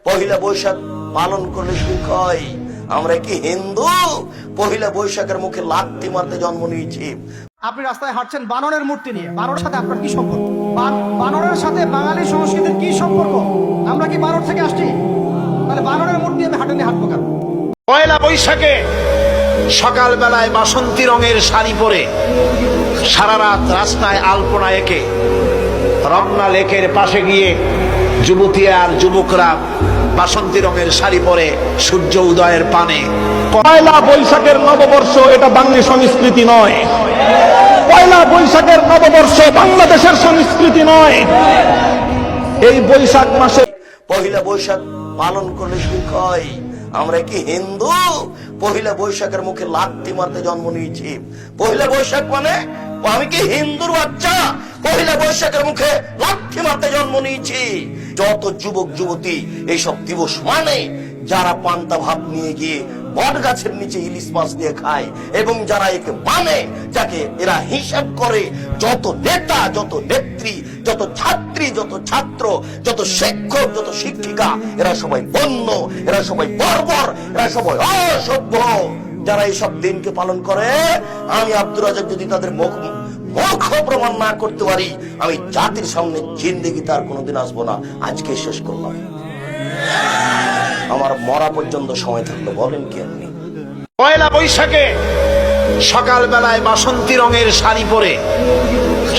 পহিলা বৈশাখ পালন করলে সুখ হয়। আমরা কি হিন্দু? পহিলা বৈশাখের মুখে লাথি মারতে জন্ম নিয়েছি। আপনি রাস্তায় হাঁটছেন বানরের মূর্তি নিয়ে, বানরের সাথে আপনার কি সম্পর্ক? বানরের সাথে বাঙালি সংস্কৃতির কি সম্পর্ক? আমরা কি বানর থেকে আসছি? তাহলে বানরের মূর্তি আমি হাঁটে নিয়ে হাঁটবো কেন? পয়লা বৈশাখে সকালবেলায় বাসন্তী রঙের শাড়ি পরে সারা রাত রাস্তায় আলপনা এঁকে রমনা লেকের পাশে গিয়ে যুবতী আর যুবকরা বাসন্তী রঙের শাড়ি পরে সূর্য উদয়ের পানে। পয়লা বৈশাখের নববর্ষ এটা বাঙালি সংস্কৃতি নয়। পয়লা বৈশাখের নববর্ষ বাংলাদেশের সংস্কৃতি নয়। এই বৈশাখ মাসে পহিলা বৈশাখ পালন করলে সুখ হয়। আমরা কি হিন্দু? পহিলা বৈশাখের মুখে লাথি মারতে জন্ম নিয়েছি। পহিলা বৈশাখ মানে আমি কি হিন্দুর বাচ্চা? পহিলা বৈশাখের মুখে লাথি মারতে জন্ম নিয়েছি। যত যুবক যুবতী এইসব দিবস মানে যারা পান্তা ভাত নিয়ে গিয়ে বট গাছের নিচে ইলিশ মাছ দিয়ে খায়, এবং যারা একে মানে, যাকে এরা হিসাব করে, যত নেতা, যত নেত্রী, যত ছাত্রী, যত ছাত্র, যত শিক্ষক, যত শিক্ষিকা, এরা সবাই বন্য, এরা সবাই বর্বর, এরা সবাই অসভ্য। যারা এইসব দিনকে পালন করে, আমি আব্দুর রাজ্জাক যদি তাদের মুখ প্রমাণ না করতে পারি, আমি জাতির সামনে জিন্দেগি তার কোনোদিন আসবো না। আজকে শেষ করলাম, আমার মরা পর্যন্ত সময় থাকলো। বলেন কি আপনি? পয়লা বৈশাখে সকালবেলায় বাসন্তী রঙের শাড়ি পরে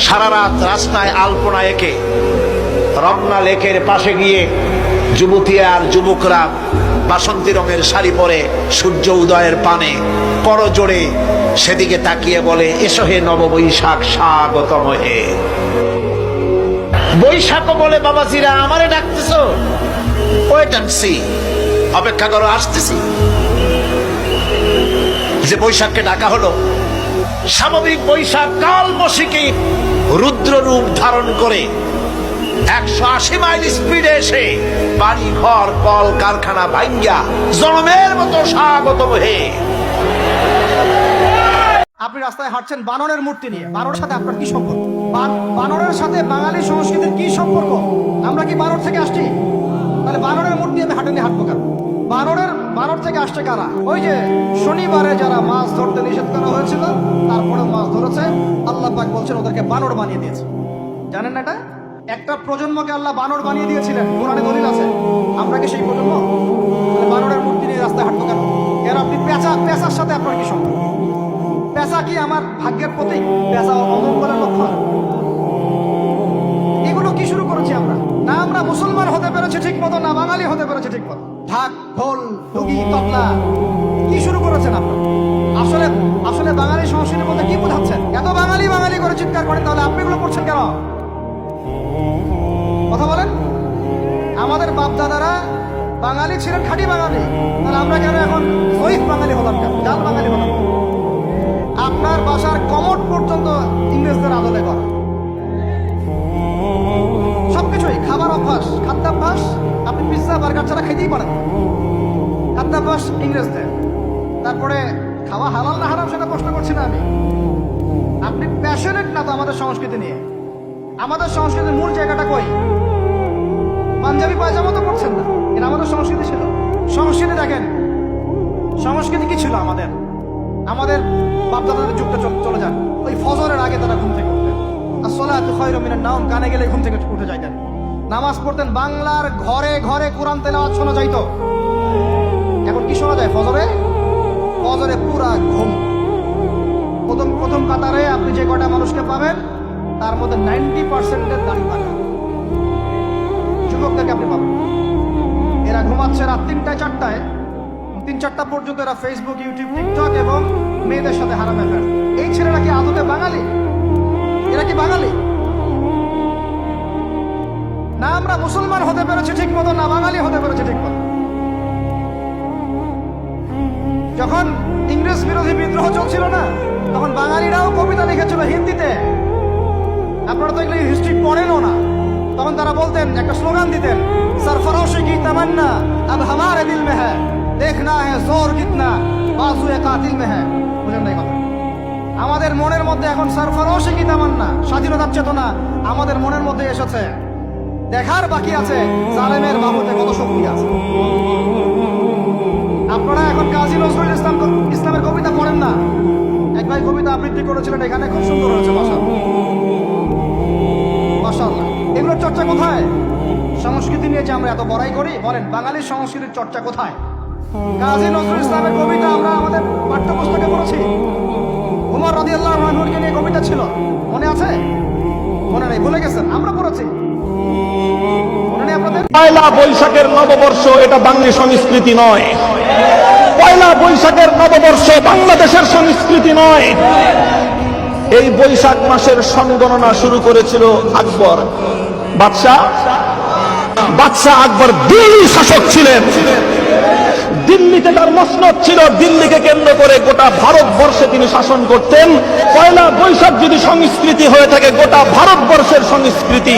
সারা রাত রাস্তায় আলপনা এঁকে রমনা লেকের পাশে গিয়ে যুবতী আর যুবকরা বাসন্তী রঙের শাড়ি পরে সূর্য উদয়ের পানে করজোড়ে সেদিকে তাকিয়ে বলে, এসো হে নববৈশাখ স্বাগতম হে। বৈশাখ বলে বাবাজিরা আমারে ডাকতেছো? ওয়েট এন্ড সি, অপেক্ষা করো, আসতেছি। যে বৈশাখকে ডাকা হলো স্বাভাবিক বৈশাখ, কালমশিকী রুদ্র রূপ ধারণ করে 180 মাইল স্পিডে এসে বাড়ি ঘর কল কারখানা ভাঙ্গা জনমের মতো স্বাগতম হে। আপনি রাস্তায় হাঁটছেন বানরের মূর্তি নিয়ে, বানরের সাথে আপনার কি সম্পর্ক? বানরের সাথে বাঙালি সংস্কৃতির কি সম্পর্ক? আমরা কি বানর থেকে আসছি? তাহলে বানরের মূর্তি আমি হাঁটে নিয়ে হাঁটবো কেন? বানর থেকে আসছে কারা? ওই যে শনিবারে যারা মাছ ধরতে নিষেধ করা হয়েছিল, তারপরে মাছ ধরেছে, আল্লাহ পাক বলছেন ওদেরকে বানর বানিয়ে দিয়েছে। জানেন না এটা? একটা প্রজন্মকে আল্লাহ বানর বানিয়ে দিয়েছিলেন, কোরআনে দলিল আছে। আমরা কি সেই প্রজন্ম? বানরের মূর্তি নিয়ে রাস্তায় হাঁটবো কেন? এর আপনি পেঁচার সাথে আপনার কি সম্পর্ক? পেঁচা কি আমার ভাগ্যের প্রতীক? পেঁচা অমঙ্গলের লক্ষণ? এগুলো কি শুরু করেছি আমরা? না আমরা মুসলমান হতে পেরেছি ঠিক মতো, না বাঙালি হতে পেরেছি ঠিক মতো। ঢাক, ঢোল, ডুগি, তবলা কি শুরু করেছেন আপনারা? আসলে বাঙালি সংস্কৃতির মধ্যে কি বোঝাচ্ছেন? এত বাঙালি বাঙালি করে চিৎকার করেন, তাহলে আপনি এগুলো করছেন কেন? কথা বলেন। আমাদের বাপ দাদারা বাঙালি ছিলেন, খাঁটি বাঙালি, তাহলে আমরা কেন এখন জয়ীফ বাঙালি হলাম কেন? জাল বাঙালি হলাম? আপনার বাসার কমোড পর্যন্ত ইংরেজদের আদলে করা, সবকিছুই খাবার অভ্যাস, খাদ্যাভ্যাস, আপনি পিৎজা বার্গার ছাড়া খেতেই পারেন। খাদ্যাভ্যাস ইংরেজদের। তারপরে খাওয়া হালাল না হারাম সেটা প্রশ্ন করছি না আমি। আপনি প্যাশনেট না তো আমাদের সংস্কৃতি নিয়ে? আমাদের সংস্কৃতির মূল জায়গাটা কই? পাঞ্জাবি পায়জামা তো করছেন না, এটা আমাদের সংস্কৃতি ছিল। সংস্কৃতি দেখেন, সংস্কৃতি কি ছিল আমাদের? আমাদের বাপদাদাদের যুগটা চলে যান, ওই ফজরের আগে তারা ঘুম থেকে উঠতেন। আসসালাতু খায়রুম মিনান নাওম কানে গেলে ঘুম থেকে উঠে যাইতেন, নামাজ পড়তেন। বাংলার ঘরে ঘরে কোরআন তেলাওয়াত শোনা যাইতো। এখন কি শোনা যায়? ফজরে পুরা ঘুম। প্রথম কাতারে আপনি যে কটা মানুষকে পাবেন, তার মধ্যে 90% দাড়ি পাকা যুবকদেরকে আপনি পাবেন। এরা ঘুমাচ্ছে রাত 3টায় 4টায়, 3-4টা পর্যন্ত এরা ফেসবুক, ইউটিউব, টিকটক এবং মেয়েদের সাথে হারাম অ্যাফেয়ার। এই ছেলেরা কি আদতে বাঙালি? এরা কি বাঙালি? না আমরা মুসলমান হতে পেরেছি ঠিক মতো, না বাঙালি হতে পেরেছি ঠিক মতো। যখন ইংরেজ বিরোধী বিদ্রোহ চলছিল না, তখন বাঙালিরাও কবিতা লিখেছিল হিন্দিতে। আপনারা তো এগুলো হিস্ট্রি পড়েনও না। তখন তারা বলতেন, একটা স্লোগান দিতেন, সরফরোশি কি তামান্না আব হামারে দিল মে হ্যায়, দেখনা হ্যায় জোর কিতনা বাজুয়ে কাতিল মে হ্যায়। বুঝেন নাই কথা? আমাদের মনের মধ্যে এখন সরফরোশি কি তামান্না, স্বাধীনতার চেতনা আমাদের মনের মধ্যে এসেছে। দেখার বাকি আছে জালেমের বাহুতে কত শক্তি আছে। আবৃত্তি করেছিলেন এখানে, খুব সুন্দর হয়েছে। মাশাআল্লাহ। এগুলোর চর্চা কোথায়? সংস্কৃতি নিয়ে যে আমরা এত বড়াই করি, বলেন বাঙালির সংস্কৃতির চর্চা কোথায়? কাজী নজরুল ইসলামের কবিতা আমরা আমাদের পাঠ্যপুস্তকে পড়েছি। উমর রাদিয়াল্লাহু আনহুকে নিয়ে কবিতা ছিল, মনে আছে? মনে নেই, ভুলে গেছেন? আমরা পড়েছি, মনে নেই আপনাদের? পয়লা বৈশাখের নববর্ষ এটা বাঙালি সংস্কৃতি নয়। পয়লা বৈশাখের নববর্ষ বাংলাদেশের সংস্কৃতি নয়। এই বৈশাখ মাসের সনগণনা শুরু করেছিল আকবর বাদশাহ আকবর দিল্লি শাসক ছিলেন। দিল্লিতে তার মসনদ ছিল, দিল্লিকে কেন্দ্র করে গোটা ভারতবর্ষে তিনি শাসন করতেন। পয়লা বৈশাখ যদি সংস্কৃতি হয়ে থাকে গোটা ভারতবর্ষের সংস্কৃতি,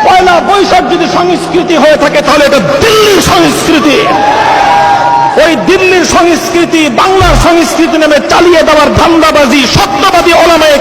পয়লা বৈশাখ যদি সংস্কৃতি হয়ে থাকে তাহলে এটা দিল্লির সংস্কৃতি। ওই দিল্লির সংস্কৃতি বাংলার সংস্কৃতি নামে চালিয়ে দেওয়ার ধান্দাবাজি সত্যবাদী ওলামায়ে